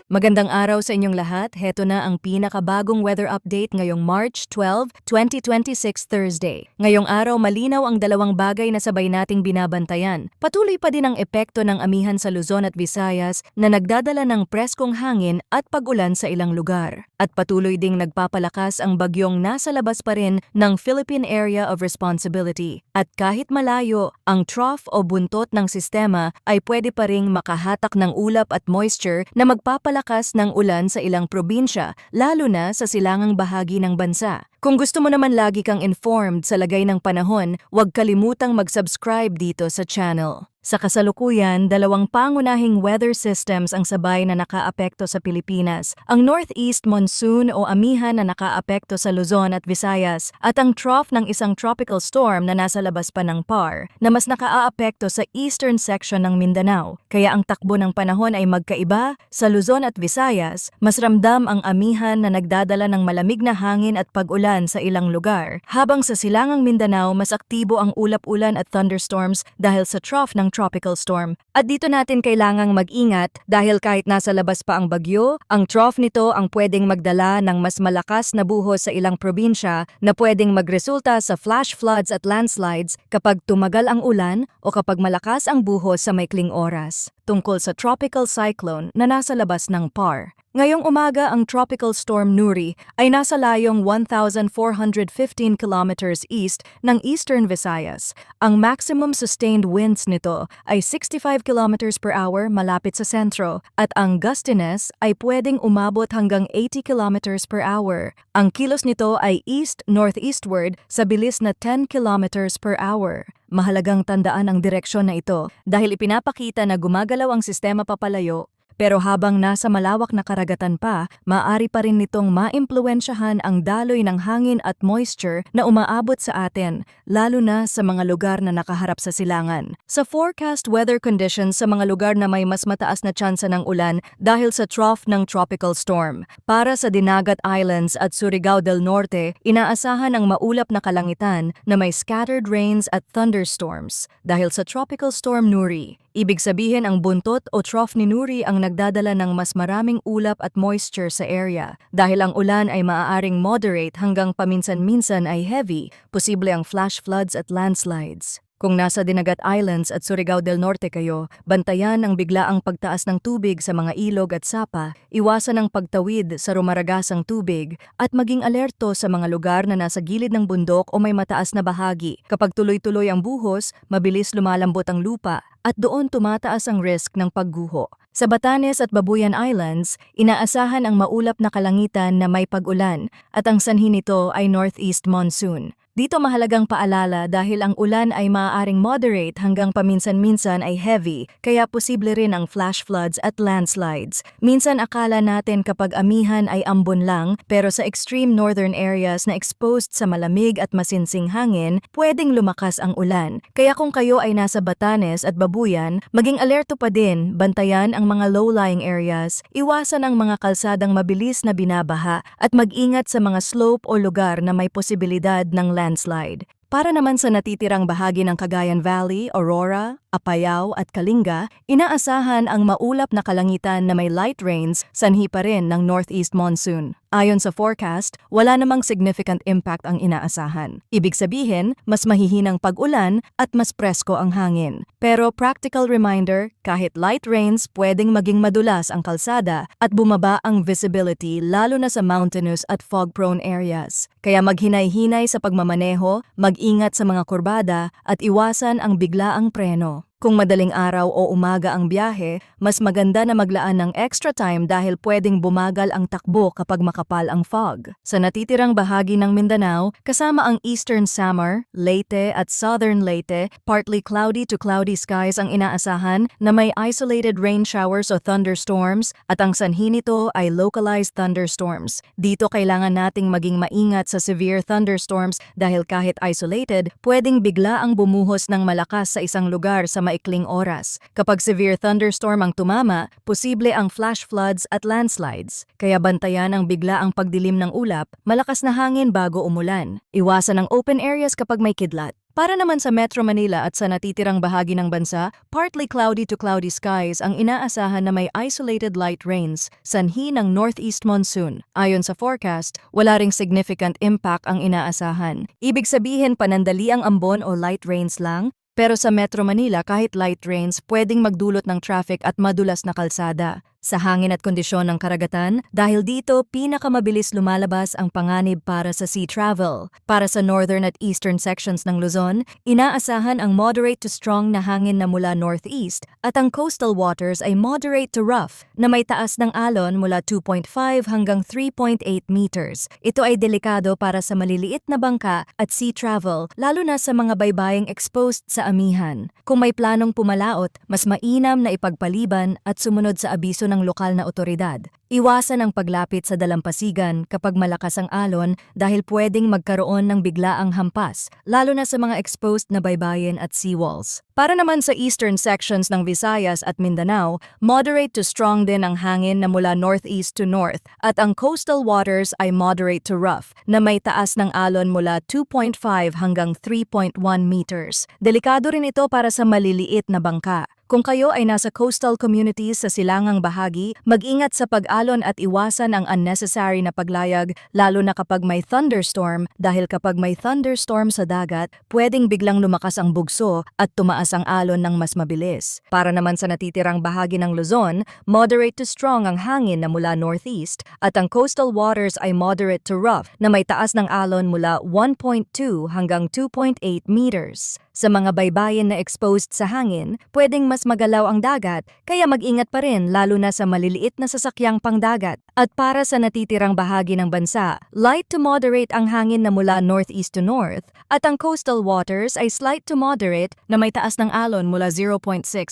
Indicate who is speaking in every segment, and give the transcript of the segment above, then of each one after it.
Speaker 1: Magandang araw sa inyong lahat. Heto na ang pinakabagong weather update ngayong March 12, 2026 Thursday. Ngayong araw malinaw ang dalawang bagay na sabay nating binabantayan. Patuloy pa din ang epekto ng amihan sa Luzon at Visayas na nagdadala ng preskong hangin at pag-ulan sa ilang lugar. At patuloy ding nagpapalakas ang bagyong nasa labas pa rin ng Philippine Area of Responsibility. At kahit malayo, ang trough o buntot ng sistema ay pwede pa ring makahatak ng ulap at moisture na magpapalakas ng ulan sa ilang probinsya, lalo na sa silangang bahagi ng bansa. Kung gusto mo naman lagi kang informed sa lagay ng panahon, huwag kalimutang mag-subscribe dito sa channel. Sa kasalukuyan, dalawang pangunahing weather systems ang sabay na nakaapekto sa Pilipinas. Ang northeast monsoon o amihan na nakaapekto sa Luzon at Visayas at ang trough ng isang tropical storm na nasa labas pa ng PAR na mas nakaaapekto sa eastern section ng Mindanao. Kaya ang takbo ng panahon ay magkaiba. Sa Luzon at Visayas, mas ramdam ang amihan na nagdadala ng malamig na hangin at pag-ulan sa ilang lugar. Habang sa silangang Mindanao, mas aktibo ang ulap-ulan at thunderstorms dahil sa trough ng tropical storm. At dito natin kailangang mag-ingat dahil kahit nasa labas pa ang bagyo, ang trough nito ang pwedeng magdala ng mas malakas na buhos sa ilang probinsya na pwedeng magresulta sa flash floods at landslides kapag tumagal ang ulan o kapag malakas ang buhos sa maikling oras. Tungkol sa tropical cyclone na nasa labas ng PAR. Ngayong umaga ang Tropical Storm Nuri ay nasa layong 1,415 kilometers east ng Eastern Visayas. Ang maximum sustained winds nito ay 65 kilometers per hour malapit sa sentro at ang gustiness ay pwedeng umabot hanggang 80 kilometers per hour. Ang kilos nito ay east-northeastward sa bilis na 10 kilometers per hour. Mahalagang tandaan ang direksyon na ito dahil ipinapakita na gumagalaw ang sistema papalayo. Pero habang nasa malawak na karagatan pa, maaari pa rin nitong maimpluwensyahan ang daloy ng hangin at moisture na umaabot sa atin, lalo na sa mga lugar na nakaharap sa silangan. Sa forecast weather conditions sa mga lugar na may mas mataas na tsansa ng ulan dahil sa trough ng tropical storm. Para sa Dinagat Islands at Surigao del Norte, inaasahan ang maulap na kalangitan na may scattered rains at thunderstorms dahil sa Tropical Storm Nuri. Ibig sabihin ang buntot o trough ni Nuri ang nagdadala ng mas maraming ulap at moisture sa area. Dahil ang ulan ay maaaring moderate hanggang paminsan-minsan ay heavy, posible ang flash floods at landslides. Kung nasa Dinagat Islands at Surigao del Norte kayo, bantayan ang biglaang pagtaas ng tubig sa mga ilog at sapa, iwasan ang pagtawid sa rumaragasang tubig, at maging alerto sa mga lugar na nasa gilid ng bundok o may mataas na bahagi. Kapag tuloy-tuloy ang buhos, mabilis lumalambot ang lupa, at doon tumataas ang risk ng pagguho. Sa Batanes at Babuyan Islands, inaasahan ang maulap na kalangitan na may pag-ulan at ang sanhi nito ay northeast monsoon. Dito mahalagang paalala dahil ang ulan ay maaaring moderate hanggang paminsan-minsan ay heavy, kaya posible rin ang flash floods at landslides. Minsan akala natin kapag amihan ay ambon lang, pero sa extreme northern areas na exposed sa malamig at masinsing hangin, pwedeng lumakas ang ulan. Kaya kung kayo ay nasa Batanes at Babuyan, maging alerto pa din, bantayan ang mga low-lying areas, iwasan ang mga kalsadang mabilis na binabaha, at mag-ingat sa mga slope o lugar na may posibilidad ng landslide. Para naman sa natitirang bahagi ng Cagayan Valley, Aurora, Apayao at Kalinga, inaasahan ang maulap na kalangitan na may light rains sanhi pa rin ng northeast monsoon. Ayon sa forecast, wala namang significant impact ang inaasahan. Ibig sabihin, mas mahihinang pag-ulan at mas presko ang hangin. Pero practical reminder, kahit light rains, pwedeng maging madulas ang kalsada at bumaba ang visibility lalo na sa mountainous at fog-prone areas. Kaya maghinay-hinay sa pagmamaneho, mag-ingat sa mga kurbada at iwasan ang biglaang preno. Kung madaling araw o umaga ang biyahe, mas maganda na maglaan ng extra time dahil pwedeng bumagal ang takbo kapag makapal ang fog. Sa natitirang bahagi ng Mindanao, kasama ang Eastern Samar, Leyte at Southern Leyte, partly cloudy to cloudy skies ang inaasahan na may isolated rain showers o thunderstorms at ang sanhi nito ay localized thunderstorms. Dito kailangan nating maging maingat sa severe thunderstorms dahil kahit isolated, pwedeng bigla ang bumuhos ng malakas sa isang lugar sa maikling oras. Kapag severe thunderstorm ang tumama, posible ang flash floods at landslides. Kaya bantayan ang biglaang pagdilim ng ulap, malakas na hangin bago umulan. Iwasan ang open areas kapag may kidlat. Para naman sa Metro Manila at sa natitirang bahagi ng bansa, partly cloudy to cloudy skies ang inaasahan na may isolated light rains, sanhi ng northeast monsoon. Ayon sa forecast, wala ring significant impact ang inaasahan. Ibig sabihin panandali ang ambon o light rains lang, pero sa Metro Manila kahit light rains pwedeng magdulot ng traffic at madulas na kalsada. Sa hangin at kondisyon ng karagatan, dahil dito pinakamabilis lumalabas ang panganib para sa sea travel. Para sa northern at eastern sections ng Luzon, inaasahan ang moderate to strong na hangin na mula northeast at ang coastal waters ay moderate to rough na may taas ng alon mula 2.5 hanggang 3.8 meters. Ito ay delikado para sa maliliit na bangka at sea travel lalo na sa mga baybaying exposed sa amihan. Kung may planong pumalaot, mas mainam na ipagpaliban at sumunod sa abiso ng lokal na otoridad. Iwasan ang paglapit sa dalampasigan kapag malakas ang alon dahil pwedeng magkaroon ng biglaang hampas, lalo na sa mga exposed na baybayin at seawalls. Para naman sa eastern sections ng Visayas at Mindanao, moderate to strong din ang hangin na mula northeast to north at ang coastal waters ay moderate to rough na may taas ng alon mula 2.5 hanggang 3.1 meters. Delikado rin ito para sa maliliit na bangka. Kung kayo ay nasa coastal communities sa silangang bahagi, mag-ingat sa pag-alon at iwasan ang unnecessary na paglayag lalo na kapag may thunderstorm dahil kapag may thunderstorm sa dagat, pwedeng biglang lumakas ang bugso at tumaas ang alon ng mas mabilis. Para naman sa natitirang bahagi ng Luzon, moderate to strong ang hangin na mula northeast at ang coastal waters ay moderate to rough na may taas ng alon mula 1.2 hanggang 2.8 meters. Sa mga baybayin na exposed sa hangin, pwedeng mas magalaw ang dagat, kaya mag-ingat pa rin lalo na sa maliliit na sasakyang pangdagat. At para sa natitirang bahagi ng bansa, light to moderate ang hangin na mula northeast to north, at ang coastal waters ay slight to moderate na may taas ng alon mula 0.6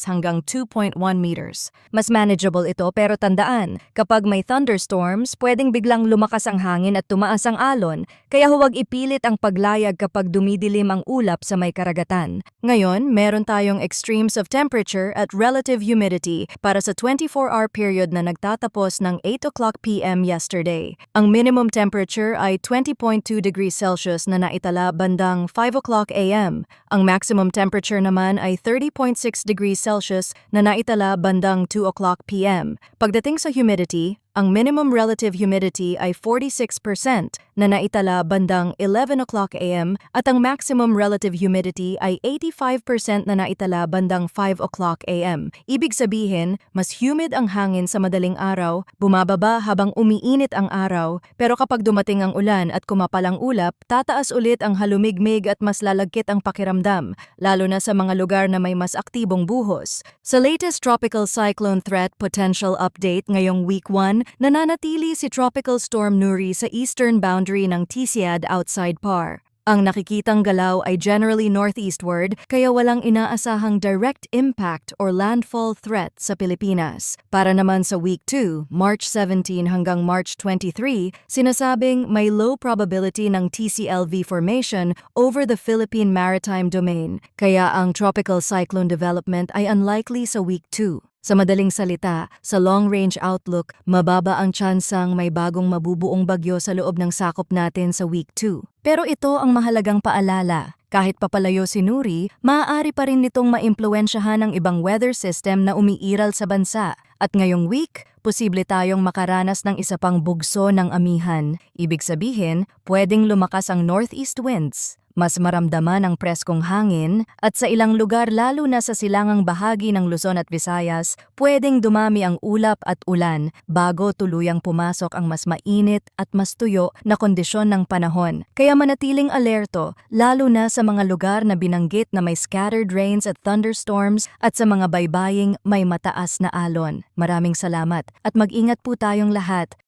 Speaker 1: hanggang 2.1 meters. Mas manageable ito pero tandaan, kapag may thunderstorms, pwedeng biglang lumakas ang hangin at tumaas ang alon, kaya huwag ipilit ang paglayag kapag dumidilim ang ulap sa may karagatan. Ngayon, meron tayong extremes of temperature at relative humidity para sa 24-hour period na nagtatapos ng 8 o'clock p.m. yesterday. Ang minimum temperature ay 20.2 degrees Celsius na naitala bandang 5 o'clock a.m. Ang maximum temperature naman ay 30.6 degrees Celsius na naitala bandang 2 o'clock p.m. Pagdating sa humidity, ang minimum relative humidity ay 46% na naitala bandang 11 o'clock a.m. at ang maximum relative humidity ay 85% na naitala bandang 5 o'clock a.m. Ibig sabihin, mas humid ang hangin sa madaling araw, bumababa habang umiinit ang araw, pero kapag dumating ang ulan at kumapal ang ulap, tataas ulit ang halumigmig at mas lalagkit ang pakiramdam, lalo na sa mga lugar na may mas aktibong buhos. Sa latest tropical cyclone threat potential update ngayong week 1, nananatili si Tropical Storm Nuri sa eastern boundary ng TCAD outside PAR. Ang nakikitang galaw ay generally northeastward kaya walang inaasahang direct impact or landfall threat sa Pilipinas. Para naman sa week 2, March 17 hanggang March 23, sinasabing may low probability ng TCLV formation over the Philippine Maritime Domain, kaya ang tropical cyclone development ay unlikely sa week 2. Sa madaling salita, sa long-range outlook, mababa ang tsansang may bagong mabubuong bagyo sa loob ng sakop natin sa week 2. Pero ito ang mahalagang paalala. Kahit papalayo si Nuri, maaari pa rin nitong maimpluwensyahan ng ibang weather system na umiiral sa bansa. At ngayong week, posible tayong makaranas ng isa pang bugso ng amihan. Ibig sabihin, pwedeng lumakas ang northeast winds. Mas maramdaman ang preskong hangin at sa ilang lugar lalo na sa silangang bahagi ng Luzon at Visayas, pwedeng dumami ang ulap at ulan bago tuluyang pumasok ang mas mainit at mas tuyo na kondisyon ng panahon. Kaya manatiling alerto lalo na sa mga lugar na binanggit na may scattered rains at thunderstorms at sa mga baybaying may mataas na alon. Maraming salamat at mag-ingat po tayong lahat.